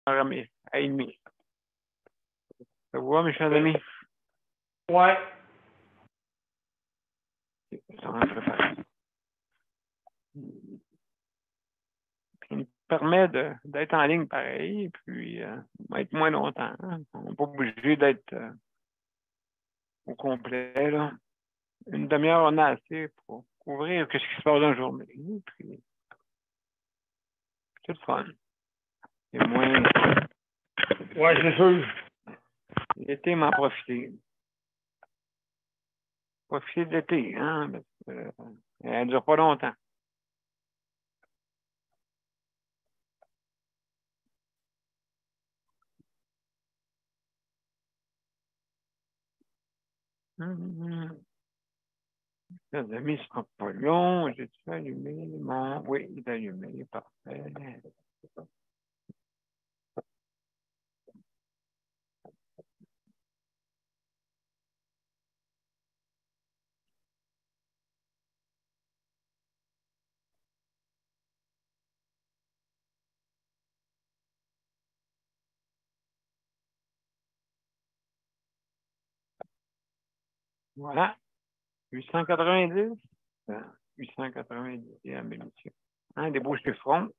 à demi. Ça vous va, mes chers amis? Ouais. Ça va préparer. Ça nous permet d'être en ligne pareil, et puis être moins longtemps. Hein? On n'est pas obligé d'être au complet. Là. Une demi-heure, on a assez pour couvrir ce qui se passe dans la journée. Puis, c'est le fun. Et moins. Ouais, c'est sûr. L'été, m'en profiter. Profiter de l'été, hein? Parce que, elle ne dure pas longtemps. Les amis ne sera pas long. J'ai-tu allumé mon. Oui, il est allumé. Parfait. Voilà. 890. 890, mesdames et messieurs. Hein, des beaux chiffrons.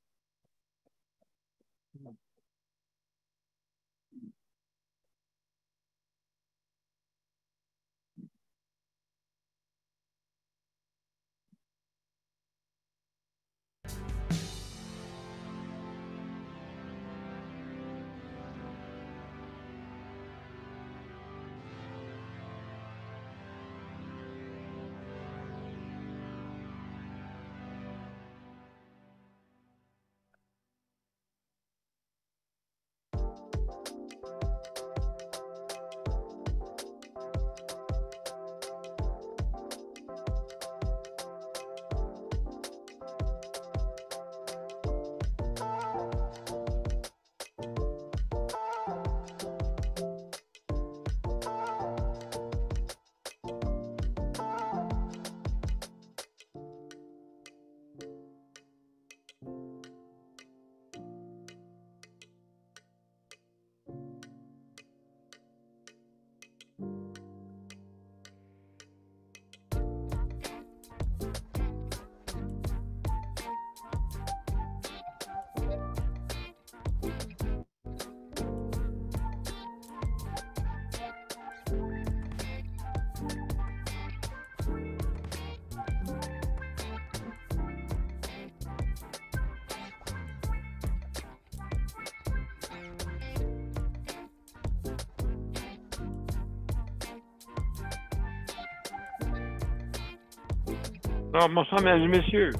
Alors, bonsoir, mesdames et messieurs.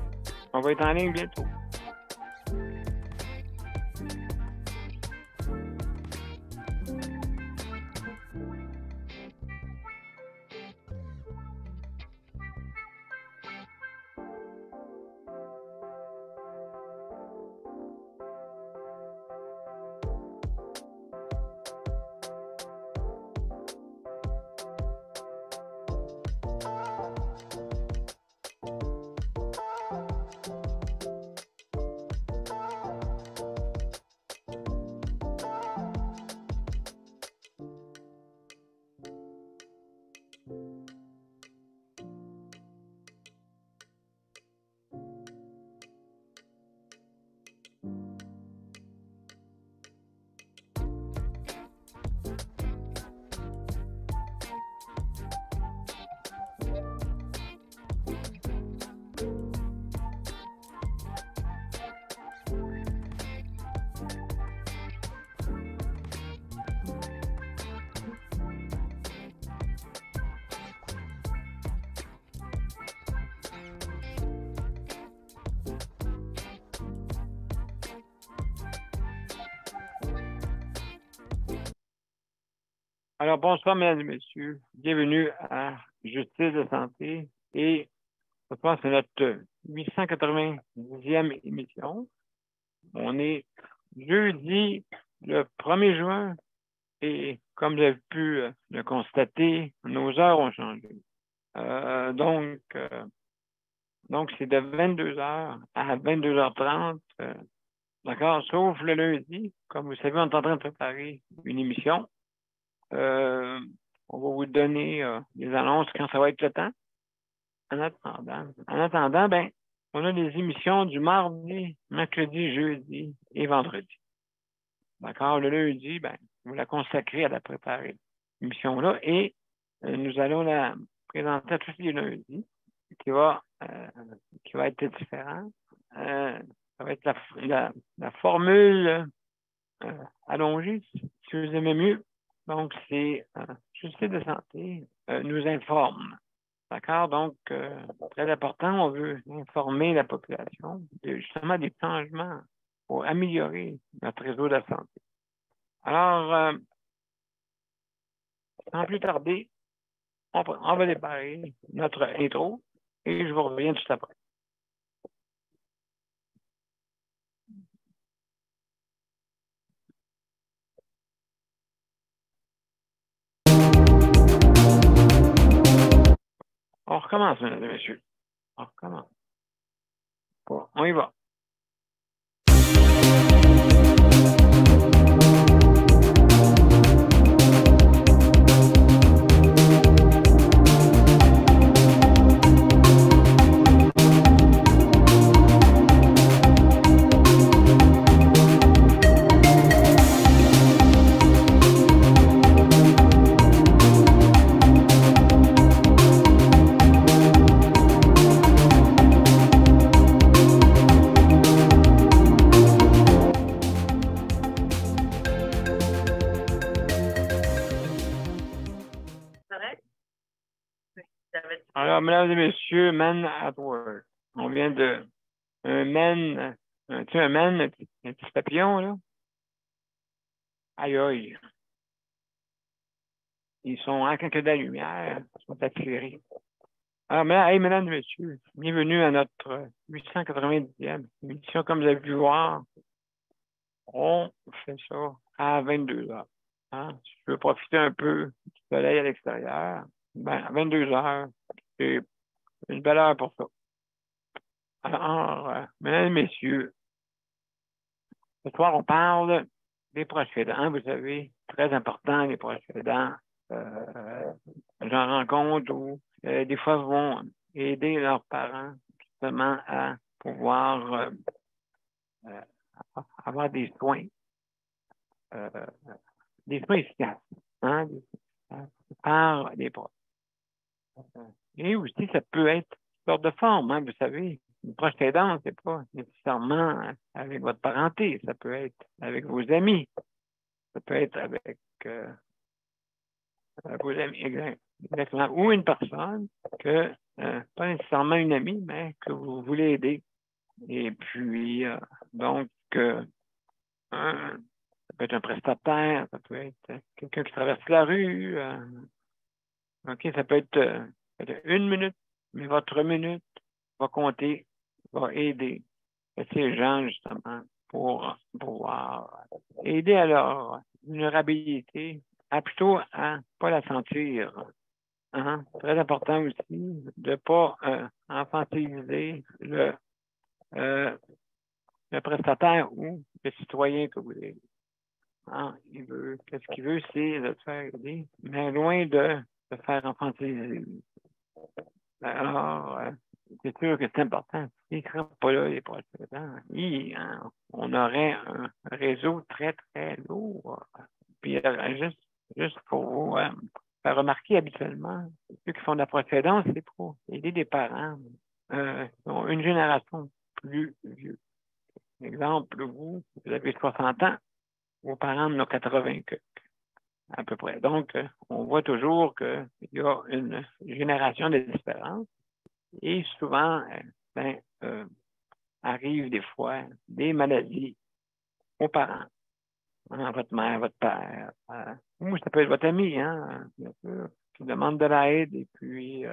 On va être en ligne bientôt. Alors, bonsoir, mesdames et messieurs. Bienvenue à Justice de santé. Et je pense que c'est notre 890e émission. On est jeudi le 1er juin et comme vous avez pu le constater, nos heures ont changé. Donc, c'est de 22h à 22h30 D'accord? Sauf le lundi. Comme vous savez, on est en train de préparer une émission. On va vous donner des annonces quand ça va être le temps. En attendant, ben, on a des émissions du mardi, mercredi, jeudi et vendredi. D'accord? Le lundi, ben, vous la consacrez à la préparer, émission-là, et nous allons la présenter tous les lundis, qui va, euh, qui va être différent. Ça va être la formule allongée, si vous aimez mieux. Donc, c'est le site de santé nous informe. D'accord? Donc, très important, on veut informer la population justement des changements pour améliorer notre réseau de la santé. Alors, sans plus tarder, on va démarrer notre intro et je vous reviens tout après. On recommence, mesdames et messieurs. On recommence. Bon, on y va. Alors, mesdames et messieurs, Men at Work. On vient de un men, un petit papillon, là. Aïe, aïe. Ils sont en quelques de la lumière, ils sont attirés. Alors, mesdames et messieurs, bienvenue à notre 890e émission. Comme vous avez pu voir, on fait ça à 22 heures. Hein? Si je veux profiter un peu du soleil à l'extérieur, ben, à 22 heures, c'est une belle heure pour ça. Alors, mesdames et messieurs, ce soir, on parle des proches aidants. Vous savez, très important, les proches aidants. J'en rencontre où des fois vont aider leurs parents justement à pouvoir euh, avoir euh, des soins efficaces, hein, par les proches. Et aussi, ça peut être une sorte de forme, hein, vous savez. Une proche aidante, c'est pas nécessairement avec votre parenté, ça peut être avec vos amis, ça peut être avec vos amis, exactement, ou une personne que, pas nécessairement une amie, mais que vous voulez aider. Et puis, donc, ça peut être un prestataire, ça peut être quelqu'un qui traverse la rue. OK, ça peut être peut-être une minute, mais votre minute va compter, va aider ces gens, justement, pour pouvoir aider à leur vulnérabilité, à plutôt à ne pas la sentir. Hein? Très important aussi de ne pas infantiliser le prestataire ou le citoyen que vous aidez. Hein? Qu'est-ce qu'il veut, c'est de te faire aider, mais loin de te faire infantiliser. Alors, c'est sûr que c'est important. S'ils ne seraient pas là, les précédents, on aurait un réseau très, très lourd. Puis, juste pour vous faire remarquer habituellement, ceux qui font de la précédence, c'est pour aider des parents qui ont une génération plus vieux. Exemple, vous avez 60 ans, vos parents en ont 80 à peu près. Donc, on voit toujours qu'il y a une génération de différence. Et souvent, arrivent des fois des maladies aux parents. Hein, votre mère, votre père. Ou ça peut être votre ami, hein, bien sûr, qui demande de l'aide et puis,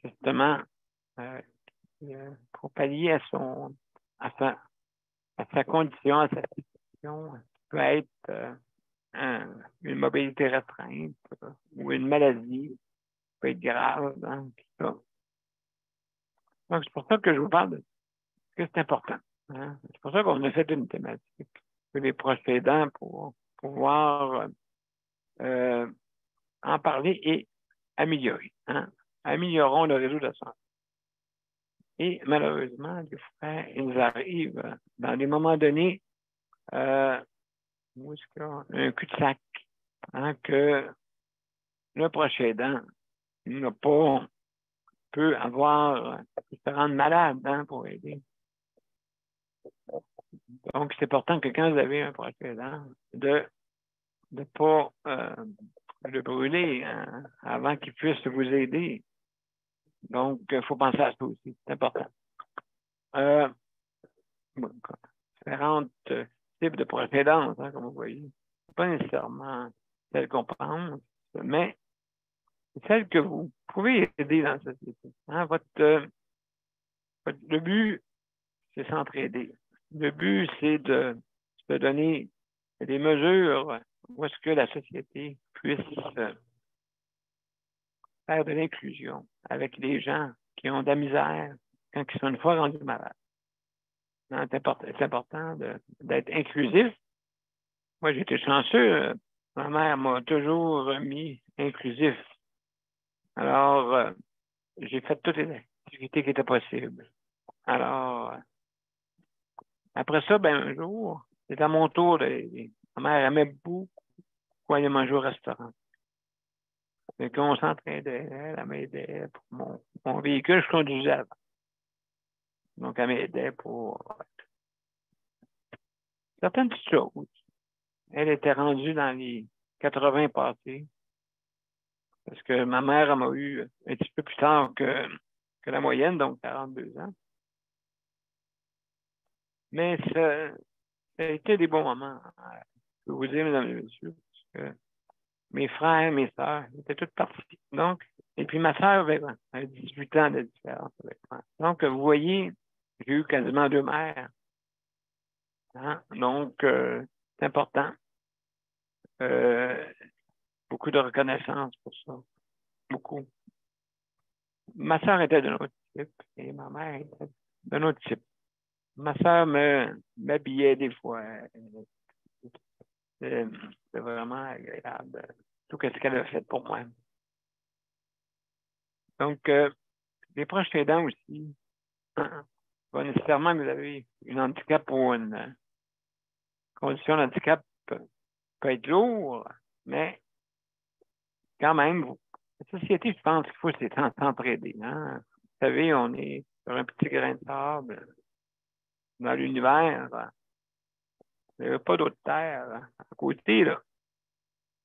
justement, pour pallier à sa condition, à sa situation, peut être une mobilité restreinte ou une maladie, peut être grave. Hein, tout ça. Donc, c'est pour ça que je vous parle de ce que c'est important. Hein? C'est pour ça qu'on a fait une thématique sur les proches aidants pour pouvoir en parler et améliorer. Hein? Améliorons le réseau de santé. Et malheureusement, des fois, il nous arrive, dans des moments donnés, où est-ce qu'il y a un cul-de-sac, hein, que le proche aidant n'a pas, peut avoir, se rendre malade, hein, pour aider. Donc, c'est important que quand vous avez un proche aidant, de ne pas le brûler, hein, avant qu'il puisse vous aider. Donc, il faut penser à ça aussi. C'est important. Différentes types de précédences, hein, comme vous voyez. Pas nécessairement celles qu'on pense, mais celles que vous pouvez aider dans la société. Hein, le but, c'est s'entraider. Le but, c'est de se donner des mesures où est-ce que la société puisse faire de l'inclusion avec les gens qui ont de la misère quand ils sont une fois rendus malades. C'est important d'être inclusif. Moi, j'étais chanceux. Ma mère m'a toujours mis inclusif. Alors, j'ai fait toutes les activités qui étaient possibles. Alors, après ça, ben, un jour, c'était à mon tour. Ma mère aimait beaucoup aller manger au restaurant. Et qu'on s'entraidait, elle m'aidait pour mon véhicule, je conduisais avant. Donc, elle m'aidait pour certaines petites choses. Elle était rendue dans les 80 passés. Parce que ma mère, elle m'a eu un petit peu plus tard que la moyenne, donc 42 ans. Mais ça a été des bons moments. Je peux vous dire, mesdames et messieurs, parce que mes frères, mes sœurs étaient toutes partis. Donc, et puis ma sœur avait 18 ans de différence avec moi. Donc, vous voyez, j'ai eu quasiment 2 mères. Hein? Donc, c'est important. Beaucoup de reconnaissance pour ça. Beaucoup. Ma sœur était d'un autre type et ma mère était d'un autre type. Ma sœur m'habillait des fois. C'était vraiment agréable. Tout ce qu'elle a fait pour moi. Donc, les proches aidants aussi, pas nécessairement que vous avez un handicap ou une condition de handicap peut être lourd, mais quand même, la société, je pense qu'il faut s'entraider. Hein? Vous savez, on est sur un petit grain de sable dans l'univers. Il n'y a pas d'autre terre à côté, là.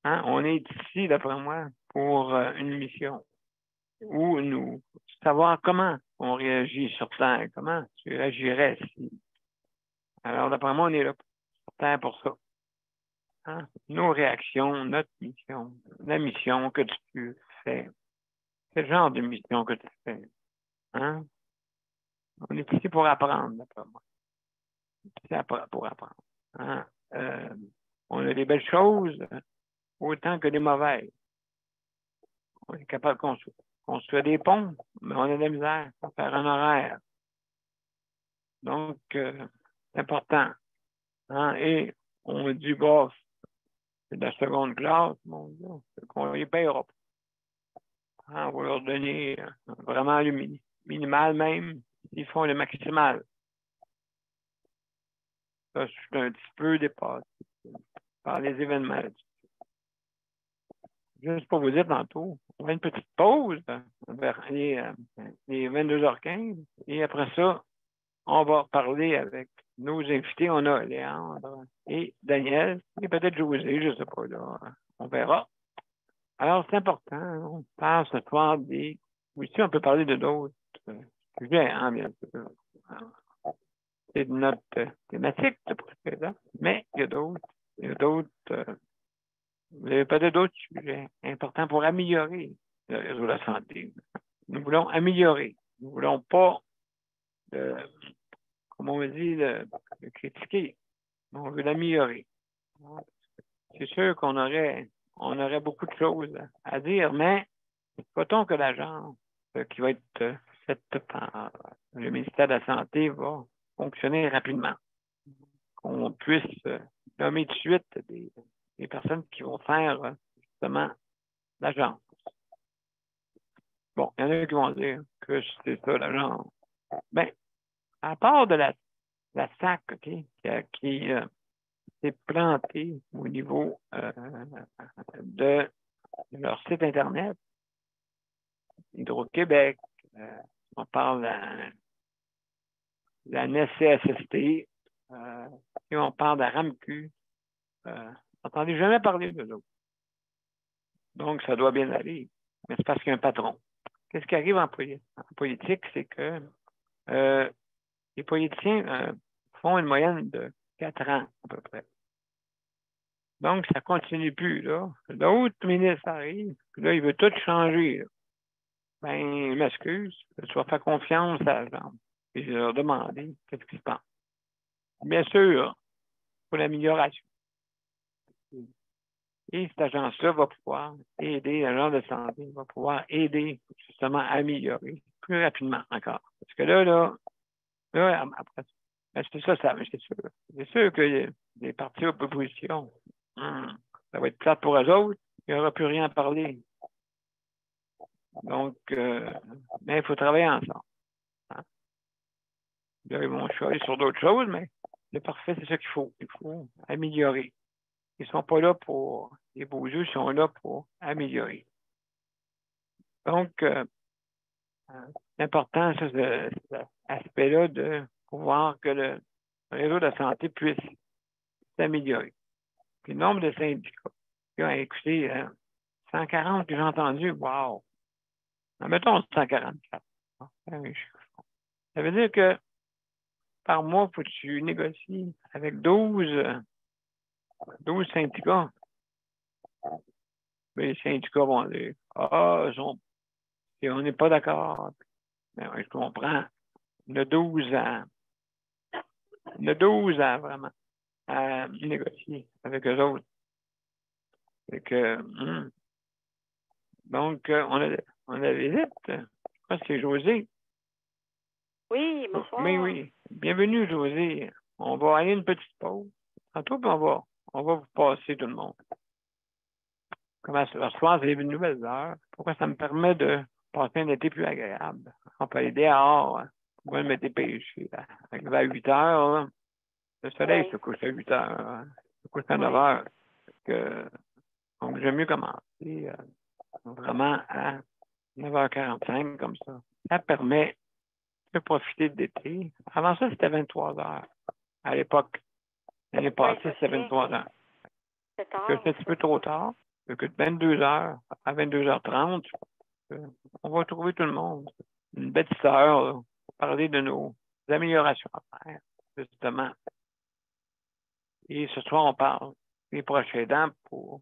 Hein? On est ici, d'après moi, pour une mission où nous savoir comment on réagit sur Terre, comment tu agirais si. Alors, d'après moi, on est là sur Terre pour ça. Hein? Nos réactions, notre mission, la mission que tu fais, quel genre de mission que tu fais. Hein? On est ici pour apprendre, d'après moi. C'est pour apprendre. Hein? On a des belles choses autant que des mauvaises. On est capable de construire des ponts, mais on a de la misère pour faire un horaire. Donc, c'est important. Hein? Et on me dit, bof, c'est de la seconde classe, mon Dieu, qu'on les payera pas. Hein? On va leur donner vraiment le minimal même, ils font le maximal. Ça, je suis un petit peu dépassé par les événements. Juste pour vous dire tantôt, on va une petite pause vers les 22h15 et après ça, on va parler avec nos invités. On a Léandre et Daniel et peut-être José, je ne sais pas, là. On verra. Alors, c'est important. On parle ce soir des. Oui, si on peut parler de d'autres sujets, hein, bien sûr. C'est notre thématique de précédent, mais il y a d'autres. Il y a d'autres. Vous avez peut-être d'autres sujets importants pour améliorer le réseau de la santé. Nous voulons améliorer. Nous ne voulons pas, comme on dit, le critiquer. On veut l'améliorer. C'est sûr qu'on aurait beaucoup de choses à dire, mais pas-t-on que l'agence qui va être faite par le ministère de la Santé va fonctionner rapidement. Qu'on puisse nommer de suite des personnes qui vont faire justement l'agence. Bon, il y en a qui vont dire que c'est ça l'agence. Bien, à part de la SAC, OK, qui s'est plantée au niveau de leur site Internet, Hydro-Québec, on parle de la NSCSST, et on parle de la RAMQ. N'entendez jamais parler de l'autre. Donc, ça doit bien aller. Mais c'est parce qu'il y a un patron. Qu'est-ce qui arrive en politique, c'est que les politiciens font une moyenne de 4 ans, à peu près. Donc, ça ne continue plus, là. L'autre ministre arrive, puis là, il veut tout changer, là. Ben, je m'excuse, je vais faire confiance à la jambe. Et je vais leur demander qu'est-ce qu'ils pensent. Bien sûr, pour l'amélioration. Et cette agence-là va pouvoir aider, l'agence de santé va pouvoir aider justement à améliorer plus rapidement encore. Parce que là, après, ben, c'est ça, c'est sûr. C'est sûr que les partis opposition, ça va être plate pour eux autres, il n'y aura plus rien à parler. Donc, mais il faut travailler ensemble. Hein? Là, ils vont choisir sur d'autres choses, mais c'est parfait, c'est ça qu'il faut. Il faut améliorer. Ils ne sont pas là pour les beaux yeux, ils sont là pour améliorer. Donc, c'est important, cet aspect-là, de pouvoir que le réseau de la santé puisse s'améliorer. Puis le nombre de syndicats, écoutez, 140 que j'ai entendu, wow! Mettons 144. Ça veut dire que par mois, il faut que tu négocies avec 12 syndicats. Mais les syndicats vont dire on n'est pas d'accord. Ben, je comprends. Le 12 ans. Le 12 ans, vraiment, à négocier avec eux autres. Fait que, donc, on a visite. Je crois que c'est José. Oui, bonsoir. Mais oui. Bienvenue, José. On va aller une petite pause. Tantôt, puis on va vous passer tout le monde. Comment ce soir, c'est une nouvelle heure. Pourquoi ça me permet de passer un été plus agréable? On peut aller dehors. On va me dépêcher. Arriver à 8 heures, là. Le soleil se couche à 8 heures. Hein. Se couche à 9 heures. Donc, j'aime mieux commencer vraiment à 9h45 comme ça. Ça permet de profiter de l'été. Avant ça, c'était 23 heures. À l'époque, l'année passée, c'était 23 heures. C'est un petit peu trop tard. Que de 22 heures à 22h30, on va trouver tout le monde. Une belle heure pour parler de nos améliorations à faire, justement. Et ce soir, on parle des proches aidants pour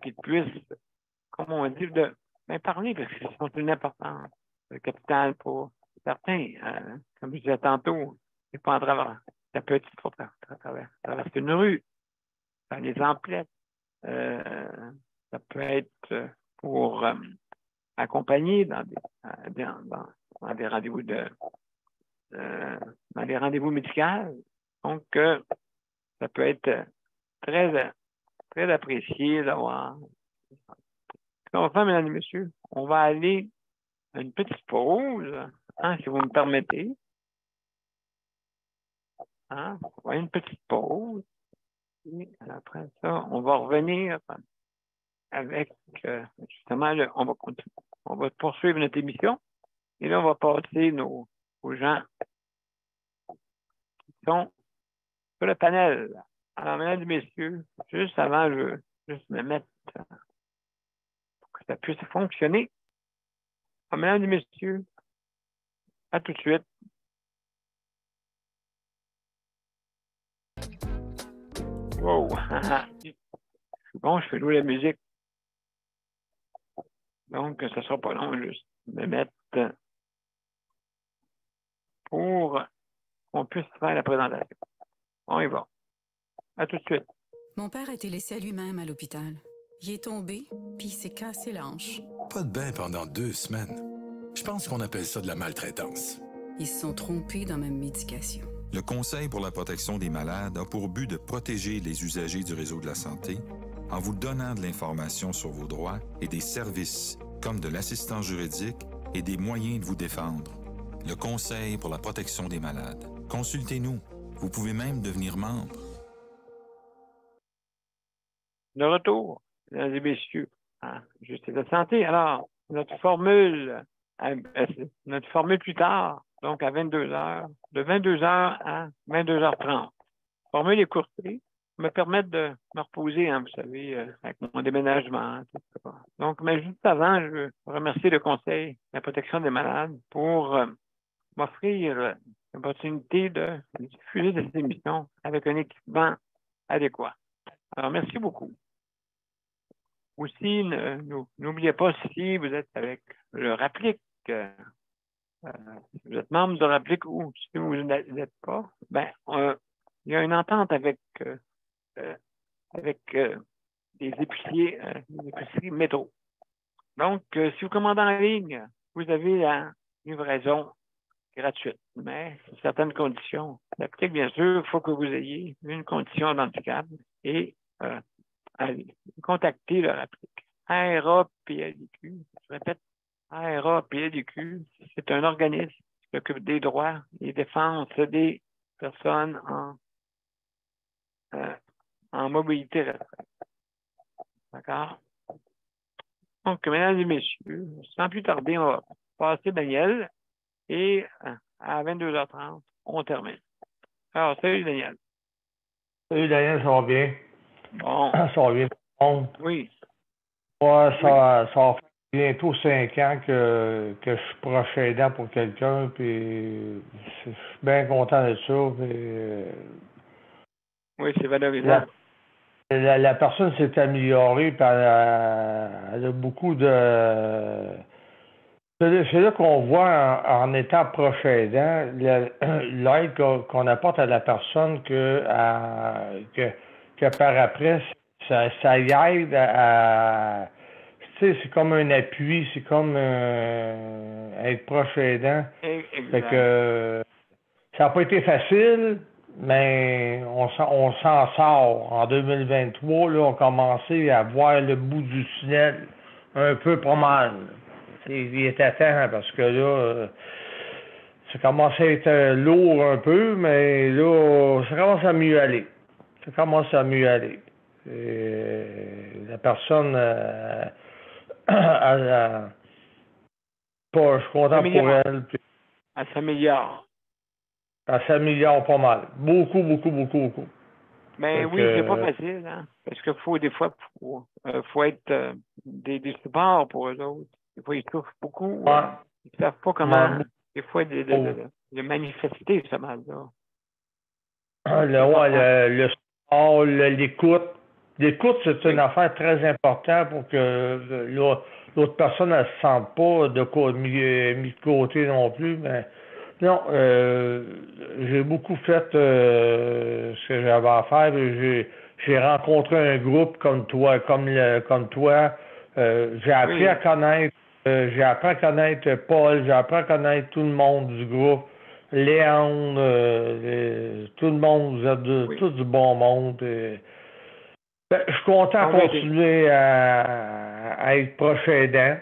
qu'ils puissent, comme on dit, de parler, parce qu'ils sont une importance. Le capital pour certains, comme je disais tantôt, c'est pas en travers. Ça peut être à travers une rue, dans les emplettes. Ça peut être pour accompagner dans des rendez-vous dans des rendez-vous médicaux. Donc, ça peut être très, très apprécié d'avoir. Enfin, mesdames et messieurs, on va aller à une petite pause, hein, si vous me permettez. Hein? On va aller à une petite pause. Et après ça, on va revenir avec, justement, on va poursuivre notre émission. Et là, on va passer aux gens qui sont sur le panel. Alors, mesdames et messieurs, juste avant, je veux juste me mettre pour que ça puisse fonctionner. Alors, mesdames et messieurs, à tout de suite. Wow! Bon, je fais jouer la musique. Donc, ça ne sera pas long, juste me mettre pour qu'on puisse faire la présentation. On y va. À tout de suite. Mon père a été laissé à lui-même à l'hôpital. Il est tombé, puis il s'est cassé la hanche. Pas de bain pendant 2 semaines. Je pense qu'on appelle ça de la maltraitance. Ils se sont trompés dans ma médication. Le Conseil pour la protection des malades a pour but de protéger les usagers du réseau de la santé en vous donnant de l'information sur vos droits et des services comme de l'assistance juridique et des moyens de vous défendre. Le Conseil pour la protection des malades. Consultez-nous. Vous pouvez même devenir membre. De retour, mesdames et messieurs, à Justice de santé. Alors, notre formule plus tard, donc à 22 heures, de 22 heures à 22h30. Formule écourtée me permettre de me reposer, hein, vous savez, avec mon déménagement, etc. Donc, mais juste avant, je veux remercier le Conseil de la protection des malades pour m'offrir l'opportunité de diffuser cette émission avec un équipement adéquat. Alors, merci beaucoup. Aussi, n'oubliez pas, si vous êtes avec le RAPLIC, si vous êtes membre de RAPLIC ou si vous n'êtes pas, il y a une entente avec des épiceries métro. Donc, si vous commandez en ligne, vous avez la livraison gratuite, mais sous certaines conditions. RAPLIC, bien sûr, il faut que vous ayez une condition d'handicap et allez, contactez le RAPLIC. ARA-PLDQ, je répète, ARA-PLDQ, c'est un organisme qui s'occupe des droits et défense des personnes en mobilité restreinte. D'accord? Donc, mesdames et messieurs, sans plus tarder, on va passer Daniel et à 22h30, on termine. Alors, salut Daniel. Salut Daniel, ça va bien? Bon. Ça va bien. Bon. Oui. Moi, ça va faire bientôt 5 ans que je suis proche aidant pour quelqu'un, puis je suis bien content de ça. Puis, oui, c'est valorisant. La personne s'est améliorée, puis elle a beaucoup de... C'est là qu'on voit en étant proche aidant l'aide qu'on apporte à la personne que par après, ça y aide à tu sais, c'est comme un appui, c'est comme être proche aidant. Fait que ça n'a pas été facile, mais on s'en sort. En 2023, là, on a commencé à voir le bout du tunnel un peu pas mal. Il était temps parce que là, ça commence à être lourd un peu, mais là, ça commence à mieux aller. Ça commence à mieux aller. La personne, je suis content pour elle. Puis, elle s'améliore. Elle s'améliore pas mal. Beaucoup, beaucoup, beaucoup, beaucoup. Mais oui, c'est pas facile, hein? Parce qu'il faut des fois, faut être des supports pour eux autres. Des fois, ils souffrent beaucoup. Ouais. Ils ne savent pas comment, des fois, de manifester ce mal-là. Le sport, l'écoute. L'écoute, c'est une affaire très importante pour que l'autre personne ne se sente pas mis de côté non plus. Mais non, j'ai beaucoup fait ce que j'avais à faire. J'ai rencontré un groupe comme toi, j'ai appris à connaître. J'ai appris à connaître Paul, j'ai appris à connaître tout le monde du groupe. Léon, tout le monde, vous êtes tous du bon monde. Je suis content de continuer à être proche aidant.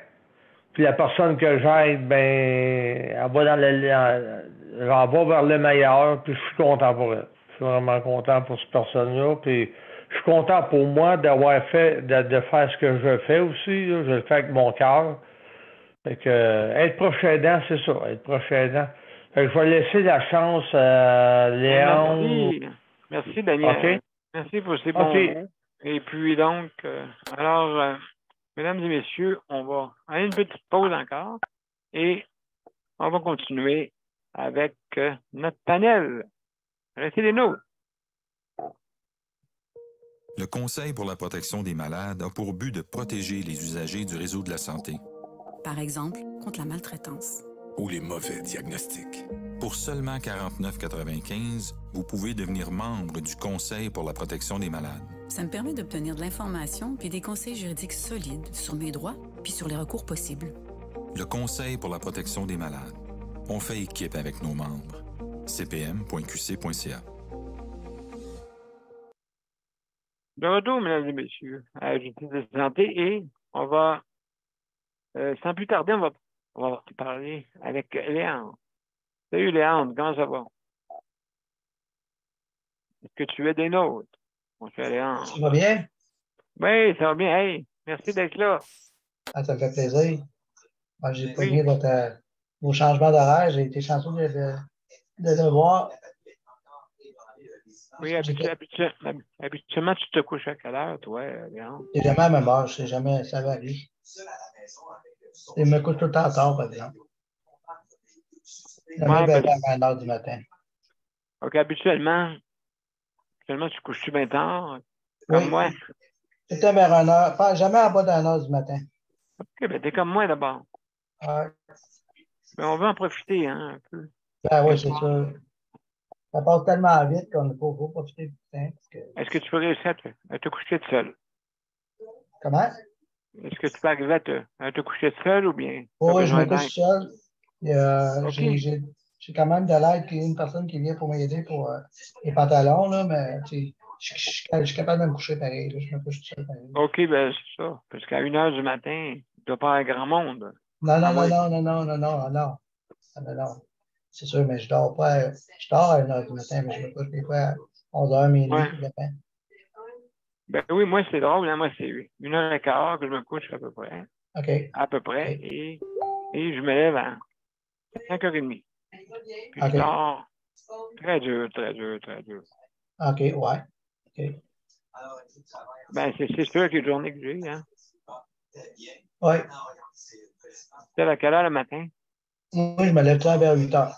Puis la personne que j'aide, elle va vers le meilleur, puis je suis content pour elle. Je suis vraiment content pour cette personne-là. Puis je suis content pour moi d'avoir fait, de faire ce que je fais aussi. Là. Je le fais avec mon cœur. Fait que être proche aidant, c'est ça, être proche aidant. Fait que je vais laisser la chance à Léon. Merci Daniel. Okay. Merci pour ces bons mots. Et puis donc, mesdames et messieurs, on va aller une petite pause encore et on va continuer avec notre panel. Restez des nôtres. Le Conseil pour la protection des malades a pour but de protéger les usagers du réseau de la santé. Par exemple, contre la maltraitance. Ou les mauvais diagnostics. Pour seulement 49,95 $, vous pouvez devenir membre du Conseil pour la protection des malades. Ça me permet d'obtenir de l'information puis des conseils juridiques solides sur mes droits puis sur les recours possibles. Le Conseil pour la protection des malades. On fait équipe avec nos membres. cpm.qc.ca. De retour, mesdames et messieurs, à la justice de santé et on va, sans plus tarder, on va parler avec Léandre. Salut Léandre, comment ça va? Est-ce que tu es des nôtres, mon cher Léandre? Ça va bien? Oui, ça va bien. Hey, merci d'être là. Ah, ça me fait plaisir. Moi, j'ai pas Oui. vos changements d'horaire. J'ai été chanceux de le voir. Oui, habituellement, tu te couches à quelle heure, toi, Léandre? C'est jamais à la même heure. C'est jamais, ça varie. Je me couche tout le temps tard, par exemple. Jamais Ouais, vers parce... 1h du matin. OK, habituellement, tu couches-tu bien tard, comme Oui, moi? c'était vers 1h. Pas jamais en bas d'1h du matin. OK, ben t'es comme moi d'abord. Ouais. Mais on veut en profiter, hein, un peu. Ben oui, Le c'est soir. sûr. Ça passe tellement vite qu'on ne faut pas profiter du temps. Est-ce que tu peux réussir à te coucher tout seul? Comment? Est-ce que tu peux arriver à te coucher tout seul ou bien tu as Oui, je me besoin couche d'aide? seul. OK. J'ai quand même de l'aide, une personne qui vient pour m'aider pour les pantalons, là, mais je suis capable de me coucher pareil. Là, je me couche tout seul pareil. OK, ben c'est ça. Parce qu'à 1h du matin, il ne doit pas y avoir grand monde. Non, À non, non, moins... non, non, non, non, non, non, non, non. C'est sûr, mais je dors pas. Je dors à 1h du matin, mais je me couche des fois à 11h, minuit, Ouais. ça dépend. Ben oui, moi, c'est drôle. Hein? Moi, c'est 1h15 que je me couche à peu près. OK. À peu près. OK. Et je me lève à 5h30. Puis je OK. dors très dur, très dur, très dur. OK, ouais. OK. Ben, c'est sûr que les journées que j'ai, hein. Ouais. C'est à quelle heure le matin? Moi, je me lève tout vers 8h.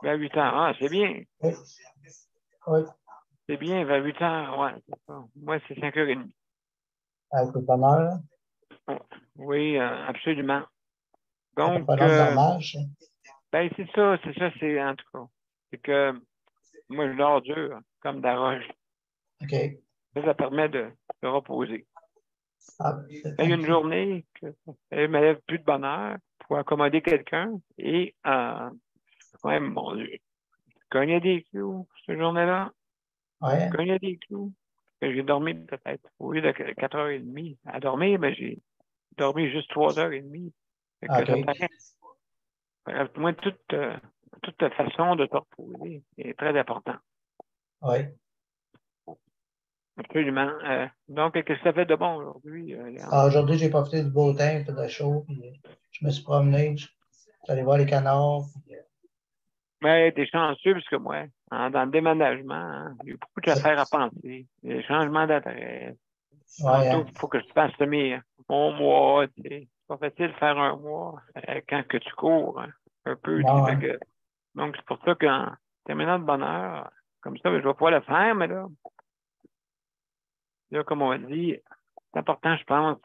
Vers 8h. Ah, c'est bien. Oui. Oui. C'est bien, vers 8h. Ouais, c'est ça. Moi, c'est 5h30. Avec le bonheur, Oui, absolument. ça peut Donc, pas rendre normal, ça. ben, c'est ça, c'est en tout cas. C'est que moi, je dors dur, comme d'arroche. OK. Ça permet de se reposer. Ah, Il y a une journée que je me lève plus de bonne heure pour accommoder quelqu'un et quand même, mon Dieu, cogner des clous cette journée-là. ouais. Cogner des clous. J'ai dormi peut-être, au lieu de 4h30 à dormir, ben, j'ai dormi juste 3h30. Fait que ça OK. paraît. Moi, toute façon de te reposer est très important. Oui. Absolument. Donc, qu'est-ce que ça fait de bon aujourd'hui, Léandre? Aujourd'hui, j'ai profité du beau temps, il fait de chaud, puis je me suis promené, je suis allé voir les canards. Puis, Mais t'es chanceux parce que moi, dans le déménagement, hein, il y a beaucoup d'affaires à penser. Les changements d'adresse. ouais, Tantôt, hein. il faut que je fasse mon mois. Tu sais. C'est pas facile de faire un mois quand que tu cours hein, un peu. Non, Fait hein. que, donc, c'est pour ça qu'en terminant de bonne heure, comme ça, je vais pouvoir le faire, mais là, comme on dit, c'est important, je pense,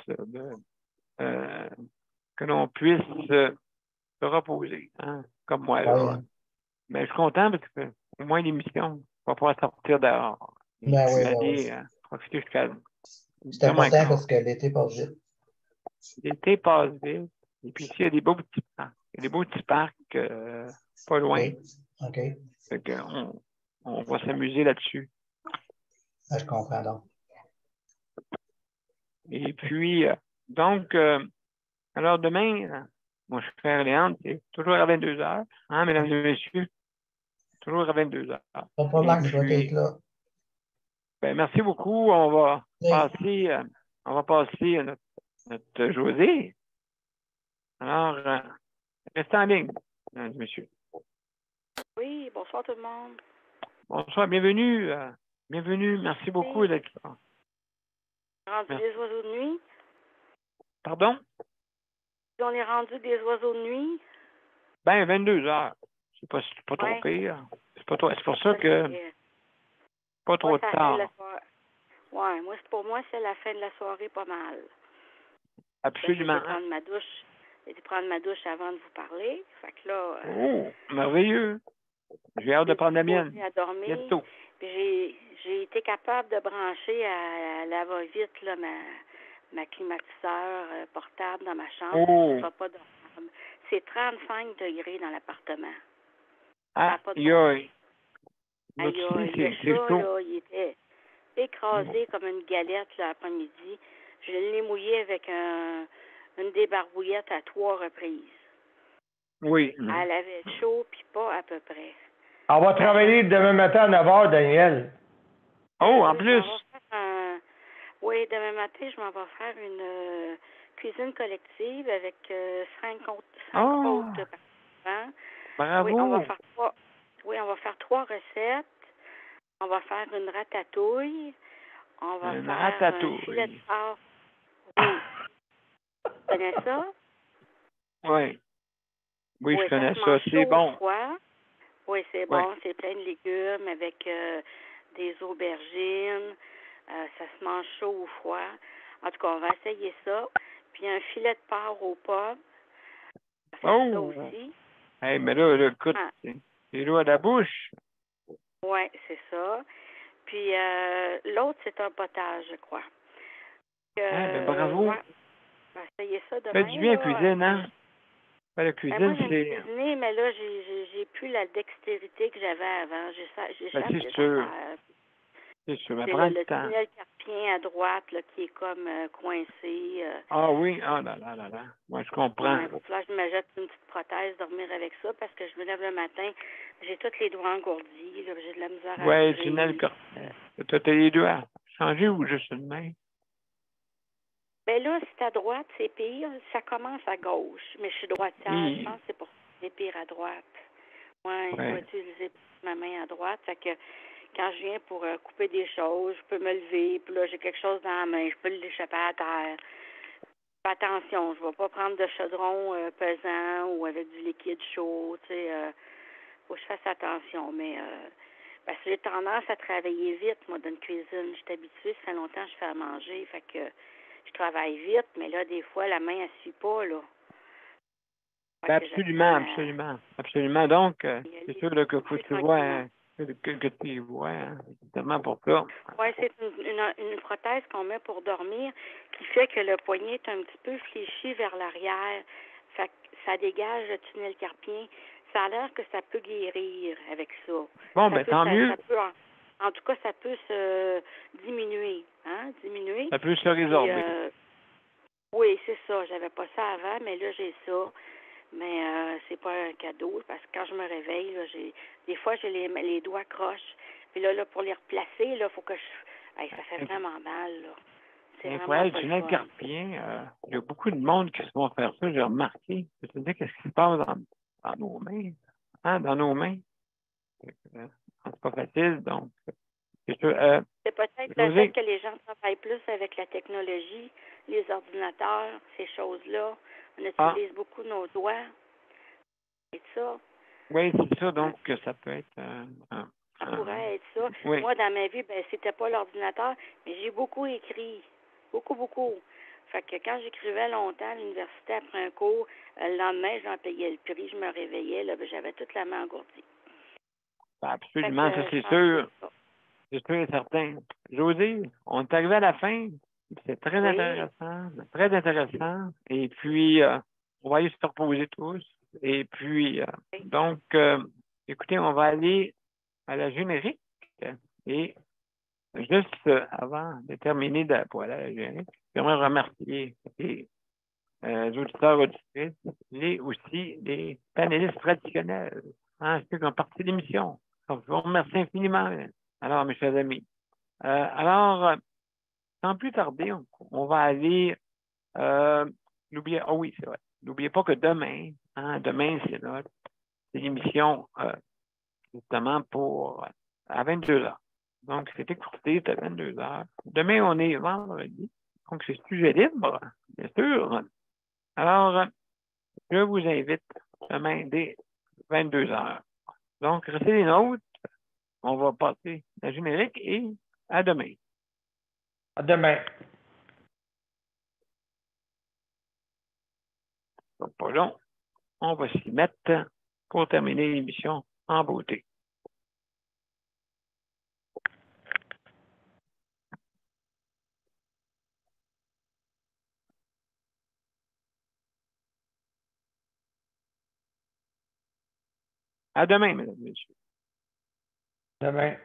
que l'on puisse se reposer, hein, comme moi, Ouais, là. hein. Mais je suis content parce que au moins l'émission va pouvoir sortir dehors et Ben puis oui, ben oui. aller profiter jusqu'à C'est important parce que l'été passe vite. l'été passe vite. Et puis ici, il y a des beaux petits parcs. Il y a des beaux petits parcs pas loin. OK. OK. Fait que on va s'amuser là-dessus. Ah, je comprends donc. Et puis, donc, alors demain, mon cher Léandre, c'est toujours à 22h, hein, mesdames et messieurs? Toujours à 22h. Pas de Et problème, je vais être puis, là. ben, merci beaucoup. On va Oui. passer à notre José. Alors, restez en ligne, mesdames et messieurs. Oui, bonsoir tout le monde. Bonsoir, bienvenue. Bienvenue, merci beaucoup Oui. d'être là. Rendu Merci. des oiseaux de nuit. Pardon? On est rendu des oiseaux de nuit. Ben, 22h. C'est pas trop Ouais. pire. C'est pour ça que pas trop Moi, de c'est la fin de la tard. soirée. Ouais, pour moi, c'est la fin de la soirée pas mal. Absolument. J'ai été prendre ma douche. J'ai été prendre ma douche avant de vous parler. Fait que là. Oh, merveilleux. J'ai hâte de prendre la mienne. À dormir. Bientôt. Puis j'ai été capable de brancher à la va-vite là, ma climatiseur portable dans ma chambre. Oh. Ça soit pas dormable. C'est 35 degrés dans l'appartement. Ah, pas de aïe, bon aïe. Aïe, L'autre aïe, ici, le c'est chat, chaud. là, il était écrasé comme une galette l'après-midi. Je l'ai mouillé avec une débarbouillette à 3 reprises. Oui. Elle avait chaud, puis pas à peu près. On va travailler demain matin à 9 h, Daniel. Oh, en Oui, plus. Oui, demain matin, je m'en vais faire une cuisine collective avec 5 autres participants. Bravo. Oui, on va faire 3 recettes. On va faire une ratatouille. On va faire un filet de porc. Oui. Tu connais ça? Oui. Oui, je connais se ça. mange C'est chaud bon. ou froid. Oui, c'est Oui. bon. C'est plein de légumes avec des aubergines. Ça se mange chaud ou froid. En tout cas, on va essayer ça. Puis un filet de porc aux pommes. On va faire ça aussi. Hey, mais là écoute, c'est l'eau à la bouche. Oui, c'est ça. Puis l'autre, c'est un potage, je crois. Ben bravo. Ouais, on va essayer ça demain. Fais du bien là, cuisine, hein? La cuisine, moi, j'aime c'est... cuisiner, mais là, j'ai plus la dextérité que j'avais avant. J'échappe des affaires. C'est sûr, mais C'est prends le le temps. tunnel carpien à droite là, qui est comme coincé. Ah oui? Ah là là là là. Moi, je comprends. Il va falloir que je me jette une petite prothèse, dormir avec ça, parce que je me lève le matin, j'ai tous les doigts engourdis, là, j'ai de la misère à Oui, tirer. tunnel carpien. Toi, t'as les doigts. Changer ou juste une main? Ben là, c'est à droite, c'est pire. Ça commence à gauche, mais je suis droitière. Je pense que c'est pour ça que c'est pire à droite. Ouais, je dois utiliser ma main à droite. Fait que quand je viens pour couper des choses, je peux me lever, puis là, j'ai quelque chose dans la main, je peux l'échapper à terre. Fais attention, je ne vais pas prendre de chaudron pesant ou avec du liquide chaud, tu sais. Faut que je fasse attention, mais parce que j'ai tendance à travailler vite, moi, dans une cuisine. Je suis habituée, ça fait longtemps que je fais à manger, fait que je travaille vite, mais là, des fois, la main, elle ne suit pas, là. Absolument. Donc, c'est sûr là, que faut que tu vois, que tu vois, hein, justement pour ça. Oui, c'est une prothèse qu'on met pour dormir qui fait que le poignet est un petit peu fléchi vers l'arrière. Fait que ça dégage le tunnel carpien. Ça a l'air que ça peut guérir avec ça. Bon, ça tant mieux. Ça peut, en tout cas, ça peut se diminuer. Diminuer. Ça peut se résorber. Oui, c'est ça. J'avais pas ça avant, mais là, j'ai ça. Mais c'est pas un cadeau parce que quand je me réveille, là, des fois j'ai les doigts croches. Puis là, pour les replacer, là, faut que ça fait vraiment mal, là. C'est vraiment le pas tunnel le fun. carpien, il y a beaucoup de monde qui se vont faire ça, j'ai remarqué. Je te dis qu'est-ce qui se passe dans nos mains. Hein, dans nos mains. C'est pas facile, donc. C'est peut-être le fait que les gens travaillent plus avec la technologie, les ordinateurs, ces choses-là. On utilise beaucoup nos doigts. C'est ça. Oui, c'est ça, donc ça peut être... ça pourrait être ça. Oui. Moi, dans ma vie, c'était pas l'ordinateur, mais j'ai beaucoup écrit. Beaucoup. Fait que quand j'écrivais longtemps à l'université après un cours, le lendemain, j'en payais le prix, je me réveillais, là, j'avais toute la main engourdie. Absolument, ça c'est sûr. C'est sûr et certain. Josée, on est arrivé à la fin. C'est très intéressant. Et puis, on va aller se reposer tous. Et puis, donc, écoutez, on va aller à la générique. Et juste avant de terminer pour aller à la générique, j'aimerais remercier les auditeurs, auditrices, aussi les panélistes traditionnels, ceux qui ont parti de l'émission. Donc, je vous remercie infiniment. Alors, mes chers amis, sans plus tarder, on va aller. Oui, c'est vrai. N'oubliez pas que demain, c'est l'émission justement à 22h. Donc, c'est écourté, c'est à 22h. Demain, on est vendredi. Donc, c'est sujet libre, bien sûr. Alors, je vous invite demain dès 22h. Donc, restez les nôtres. On va passer la générique et à demain. À demain. Donc, pas long. On va s'y mettre pour terminer l'émission en beauté. À demain, mesdames et messieurs. Demain.